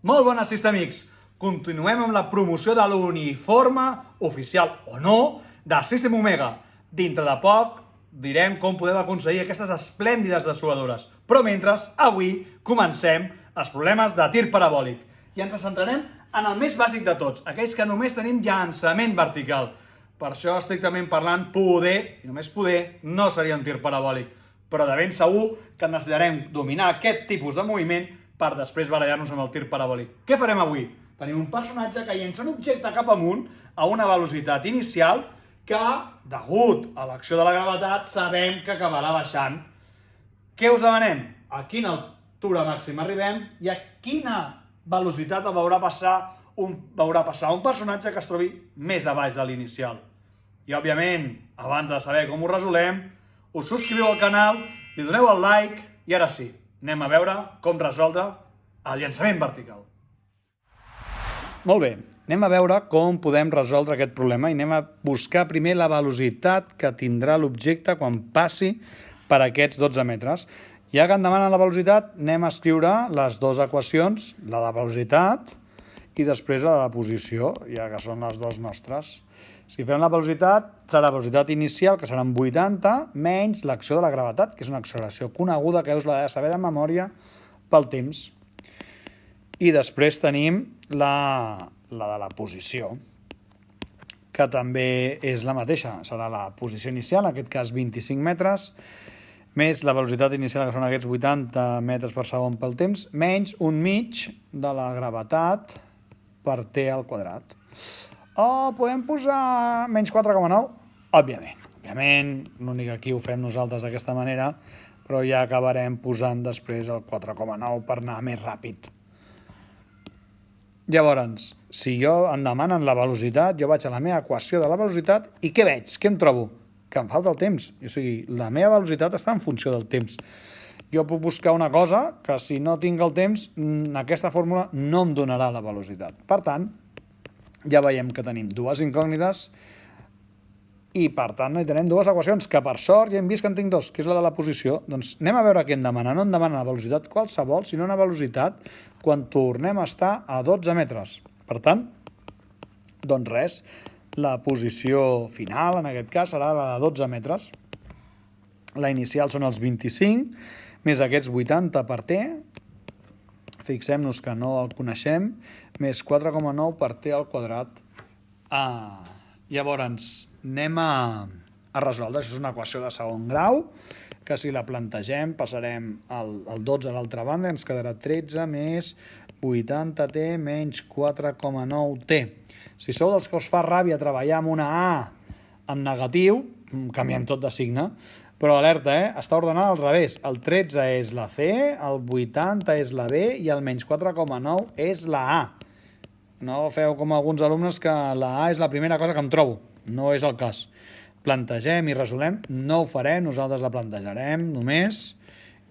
Molt bones, Sistemics! Continuem amb la promoció de l'uniforme oficial o no de System Omega. Dintre de poc direm com podem aconseguir aquestes esplèndides dessuadores. Però mentre, avui comencem els problemes de tir parabòlic. I ens centrarem en el més bàsic de tots, aquells que només tenim llançament vertical. Per això, estrictament parlant, poder, i només poder, no seria un tir parabòlic. Però de ben segur que necessitarem dominar aquest tipus de moviment per després barallar-nos amb el tir parabòlic. Què farem avui? Tenim un personatge que llença un objecte cap amunt a una velocitat inicial que, degut a l'acció de la gravetat, sabem que acabarà baixant. Què us demanem? A quina altura màxima arribem i a quina velocitat el veurà passar un personatge que es trobi més a baix de l'inicial. I, òbviament, abans de saber com ho resolem, us subscriviu al canal, li doneu el like i ara sí, anem a veure com resoldre el llançament vertical. Molt bé, anem a veure com podem resoldre aquest problema i anem a buscar primer la velocitat que tindrà l'objecte quan passi per aquests 12 metres. Ja que em demanen la velocitat, anem a escriure les dues equacions, la de velocitat i després la de posició, ja que són les dues nostres. Si fem la velocitat, serà la velocitat inicial, que seran 80, menys l'acció de la gravetat, que és una acceleració coneguda que us l'ha de saber de memòria pel temps. I després tenim la de la posició, que també és la mateixa. Serà la posició inicial, en aquest cas 25 metres, més la velocitat inicial, que són aquests 80 metres per segon pel temps, menys un mig de la gravetat per t al quadrat. O podem posar menys 4,9? Òbviament, l'únic que aquí ho fem nosaltres d'aquesta manera, però ja acabarem posant després el 4,9 per anar més ràpid. Llavors, si em demanen la velocitat, jo vaig a la meva equació de la velocitat i què veig? Què em trobo? Que em falta el temps. O sigui, la meva velocitat està en funció del temps. Jo puc buscar una cosa que si no tinc el temps, aquesta fórmula no em donarà la velocitat. Per tant, ja veiem que tenim dues incògnites i, per tant, hi tenim dues equacions, que per sort ja hem vist que en tinc dos, que és la de la posició. Doncs anem a veure què em demana. No em demana la velocitat qualsevol, sinó una velocitat quan tornem a estar a 12 metres. Per tant, doncs res, la posició final, en aquest cas, serà la de 12 metres. La inicial són els 25, més aquests 80 per t, fixem-nos que no el coneixem, més 4,9 per t al quadrat. Llavors, anem a resoldre. Això és una equació de segon grau, que si la plantegem passarem el 12 a l'altra banda, ens quedarà 13 més 80t menys 4,9t. Si sou dels que us fa ràbia treballar amb una A en negatiu, canviem tot de signe, però alerta, està ordenat al revés. El 13 és la C, el 80 és la B i el menys 4,9 és la A. No feu com alguns alumnes que la A és la primera cosa que em trobo. No és el cas. Plantegem i resolem, no ho farem, nosaltres la plantejarem només,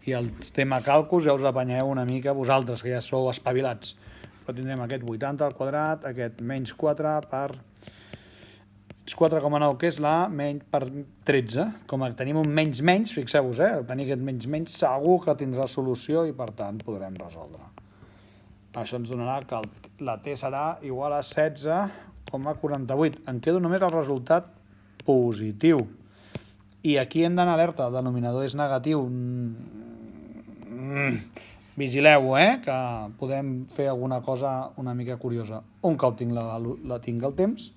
i el tema càlculs ja us apanyeu una mica vosaltres, que ja sou espavilats. Però tindrem aquest 80 al quadrat, aquest menys 4 per 4,9, que és la menys per 13. Com que tenim un menys, fixeu-vos, tenir aquest menys segur que tindrà solució i per tant podrem resoldre. Això ens donarà que la T serà igual a 16,48. Em quedo només el resultat positiu. I aquí hem d'anar alerta, el denominador és negatiu. Vigileu, que podem fer alguna cosa una mica curiosa. Un cop tinc el temps,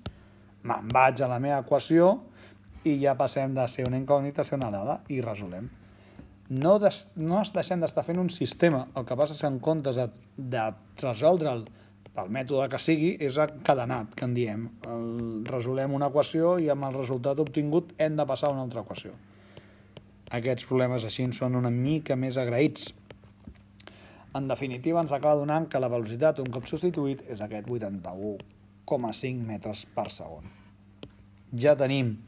me'n vaig a la meva equació i ja passem de ser una incògnita a ser una dada i resolem. No es deixem d'estar fent un sistema. El que passa és que en comptes de resoldre'l pel mètode que sigui, és encadenat, que en diem. Resolem una equació i amb el resultat obtingut hem de passar a una altra equació. Aquests problemes així són una mica més agraïts. En definitiva, ens acaba donant que la velocitat, un cop substituït, és aquest 81,5 metres per segon. Ja tenim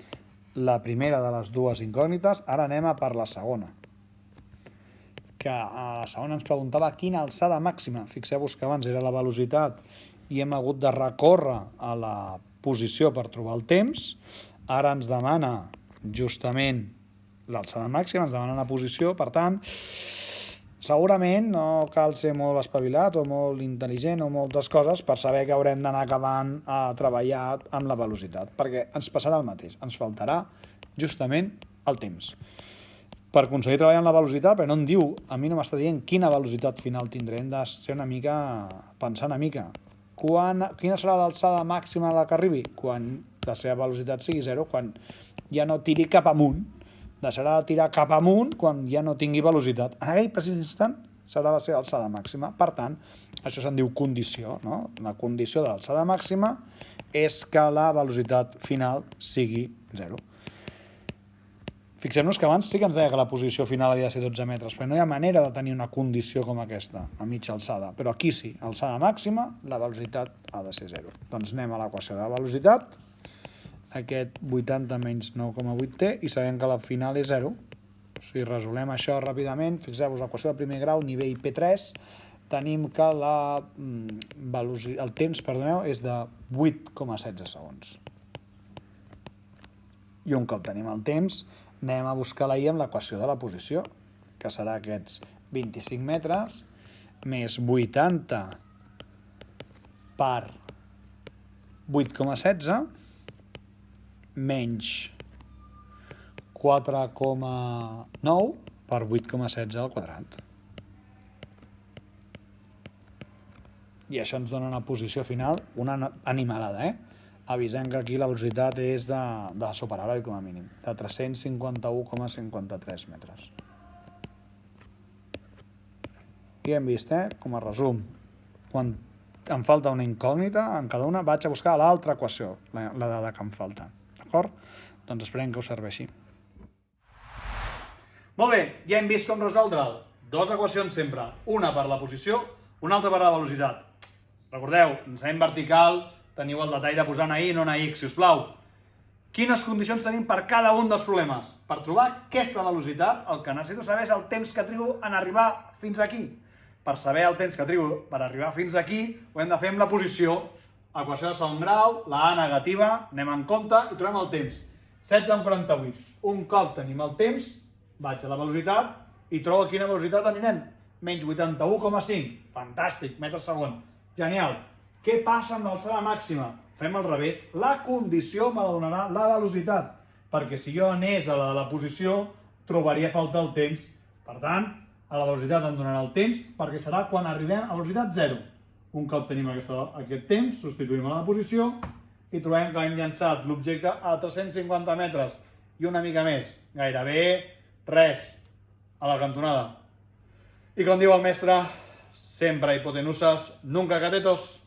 la primera de les dues incògnites, ara anem a per la segona. Que a la segona ens preguntava quina alçada màxima. Fixeu-vos que abans era la velocitat i hem hagut de recórrer a la posició per trobar el temps. Ara ens demana justament l'alçada màxima, ens demana una posició, per tant, Segurament no cal ser molt espavilat o molt intel·ligent o moltes coses per saber que haurem d'anar acabant a treballar amb la velocitat, perquè ens passarà el mateix, ens faltarà justament el temps. Per aconseguir treballar amb la velocitat, però no em diu, a mi no m'està dient quina velocitat final tindré, hem de ser una mica, pensar una mica. Quina serà l'alçada màxima a la que arribi? Quan la seva velocitat sigui 0, quan ja no tiri cap amunt, deixarà de tirar cap amunt quan ja no tingui velocitat. En aquell precís instant serà la seva alçada màxima. Per tant, això se'n diu condició, no? La condició de l'alçada màxima és que la velocitat final sigui 0. Fixem-nos que abans sí que ens deia que la posició final havia de ser 12 metres, però no hi ha manera de tenir una condició com aquesta, a mitja alçada. Però aquí sí, alçada màxima, la velocitat ha de ser 0. Doncs anem a l'equació de la velocitat, aquest 80 menys 9,8t, i sabem que la final és 0. Si resolem això ràpidament, fixeu-vos, l'equació de primer grau, nivell P3, tenim que el temps és de 8,16 segons. I un cop tenim el temps, anem a buscar la i amb l'equació de la posició, que serà aquests 25 metres més 80 per 8,16 menys 4,9 per 8,16 al quadrat. I això ens dona una posició final, una animalada, Avisem que aquí la velocitat és de superheroi, com a mínim, de 351,53 metres. I hem vist, com a resum, quan em falta una incògnita, en cada una vaig a buscar l'altra equació, la dada que em falta. D'acord? Doncs esperem que us serveixi. Molt bé, ja hem vist com resoldre'l. Dues equacions sempre, una per la posició, una altra per la velocitat. Recordeu, ens anem vertical, teniu el detall de posar una i, no una x, si us plau. Quines condicions tenim per cada un dels problemes? Per trobar aquesta velocitat, el que necessito saber és el temps que trigo en arribar fins aquí. Per saber el temps que trigo per arribar fins aquí, ho hem de fer amb la posició. Equació de segon grau, la a negativa, anem en compte i trobem el temps. 16,48. Un cop tenim el temps, vaig a la velocitat i trobo a quina velocitat anirem. Menys 81,5. Fantàstic, metres segon. Genial. Què passa amb l'alçada màxima? Fem al revés. La condició me la donarà la velocitat, perquè si jo anés a la posició, trobaria falta el temps. Per tant, a la velocitat em donarà el temps, perquè serà quan arribem a velocitat 0. Un cop tenim aquest temps, substituïm a la posició i trobem que hem llançat l'objecte a 350 metres i una mica més, gairebé res, a la cantonada. I com diu el mestre, sempre hipotenuses, nunca catetos.